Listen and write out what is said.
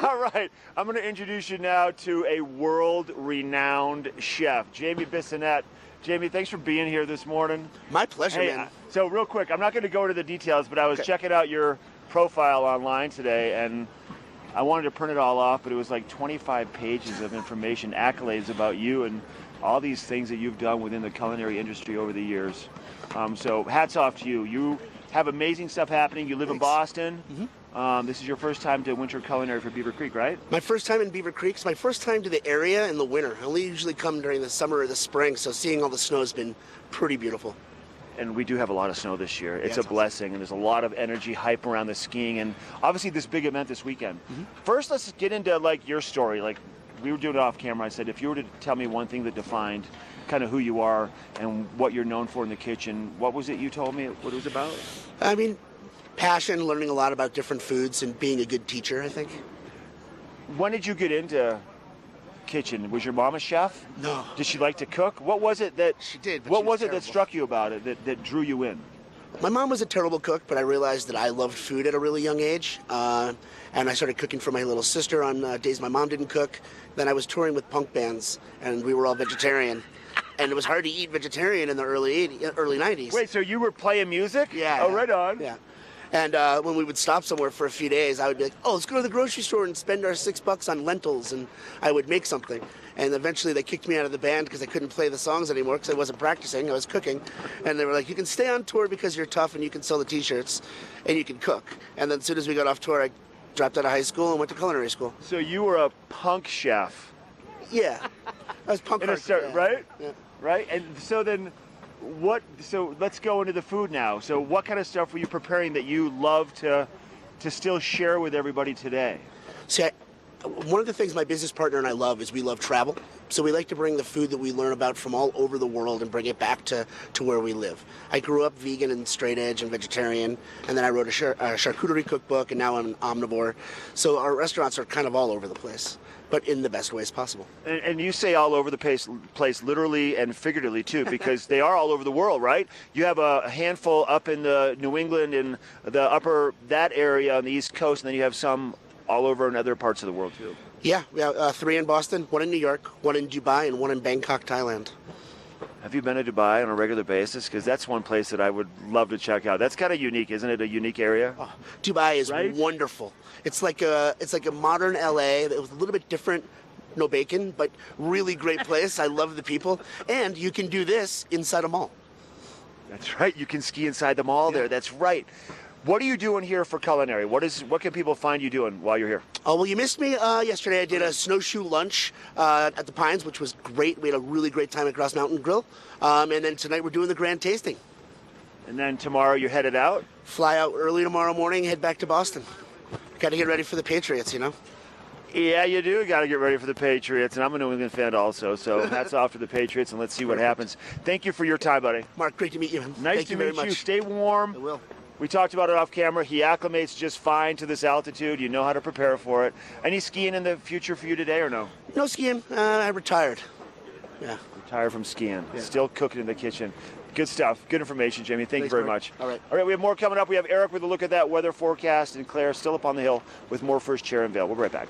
All right, I'm going to introduce you now to a world-renowned chef, Jamie Bissonnette. Jamie, thanks for being here this morning. My pleasure, hey, man. So real quick, I'm not going to go into the details, but I was checking out your profile online today, and I wanted to print it all off, but it was like 25 pages of information, accolades about you and all these things that you've done within the culinary industry over the years. So hats off to you. You have amazing stuff happening. You live in Boston. This is your first time to winter culinary for Beaver Creek, right? My first time in Beaver Creek. It's my first time to the area in the winter. I only usually come during the summer or the spring, so seeing all the snow has been pretty beautiful. And we do have a lot of snow this year. It's a awesome. blessing, and there's a lot of energy, hype around the skiing, and obviously this big event this weekend. First, let's get into like your story. Like we were doing it off camera. I said, if you were to tell me one thing that defined kind of who you are and what you're known for in the kitchen, what was it you told me what it was about? I mean, passion, learning a lot about different foods, and being a good teacher, I think. When did you get into kitchen? Was your mom a chef? No. Did she like to cook? What was it that She did, but What she was was it that terrible. struck you about it that drew you in? My mom was a terrible cook, but I realized that I loved food at a really young age. And I started cooking for my little sister on days my mom didn't cook. Then I was touring with punk bands, and we were all vegetarian. And it was hard to eat vegetarian in the early 90s. Wait, so you were playing music? Yeah. Oh, right on. Yeah. And when we would stop somewhere for a few days, I would be like, oh, let's go to the grocery store and spend our $6 on lentils, and I would make something. And eventually they kicked me out of the band because I couldn't play the songs anymore because I wasn't practicing, I was cooking. And they were like, you can stay on tour because you're tough and you can sell the t-shirts and you can cook. And then as soon as we got off tour, I dropped out of high school and went to culinary school. So you were a punk chef. Yeah. I was punk hardcore, yeah. Right? Yeah. Right? And so then so let's go into the food now. So what kind of stuff were you preparing that you love to still share with everybody today? See, one of the things my business partner and I love is we love travel. So we like to bring the food that we learn about from all over the world and bring it back to where we live. I grew up vegan and straight edge and vegetarian, and then I wrote a charcuterie cookbook, and now I'm an omnivore. So our restaurants are kind of all over the place, but in the best ways possible. And you say all over the place literally and figuratively too, because they are all over the world, right? You have a handful up in the New England and that area on the East Coast, and then you have some all over in other parts of the world too. Yeah, we have 3 in Boston, 1 in New York, 1 in Dubai, and 1 in Bangkok, Thailand. Have you been to Dubai on a regular basis? Because that's one place that I would love to check out. That's kind of unique, isn't it? A unique area? Oh, Dubai is right? wonderful. It's like a modern LA. It was a little bit different. No bacon, but really great place. I love the people. And you can do this inside a mall. That's right. You can ski inside the mall there. That's right. What are you doing here for culinary? What can people find you doing while you're here? Oh, well, you missed me yesterday. I did a snowshoe lunch at the Pines, which was great. We had a really great time at Cross Mountain Grill. And then tonight we're doing the grand tasting. And then tomorrow you're headed out? Fly out early tomorrow morning, head back to Boston. Got to get ready for the Patriots, you know? Yeah, you do got to get ready for the Patriots, and I'm a New England fan also, so hats off to the Patriots, and let's see what happens. Thank you for your time, buddy. Mark, great to meet you. Nice Thank to you very meet much. you. Stay warm. I will. We talked about it off camera. He acclimates just fine to this altitude. You know how to prepare for it. Any skiing in the future for you today or no? No skiing. I retired. Yeah. Retired from skiing. Yeah. Still cooking in the kitchen. Good stuff. Good information, Jamie. Thank you Thanks, very Mark. much. All right. All right, we have more coming up. We have Eric with a look at that weather forecast, and Claire still up on the hill with more First Chair and Vail. We'll be right back.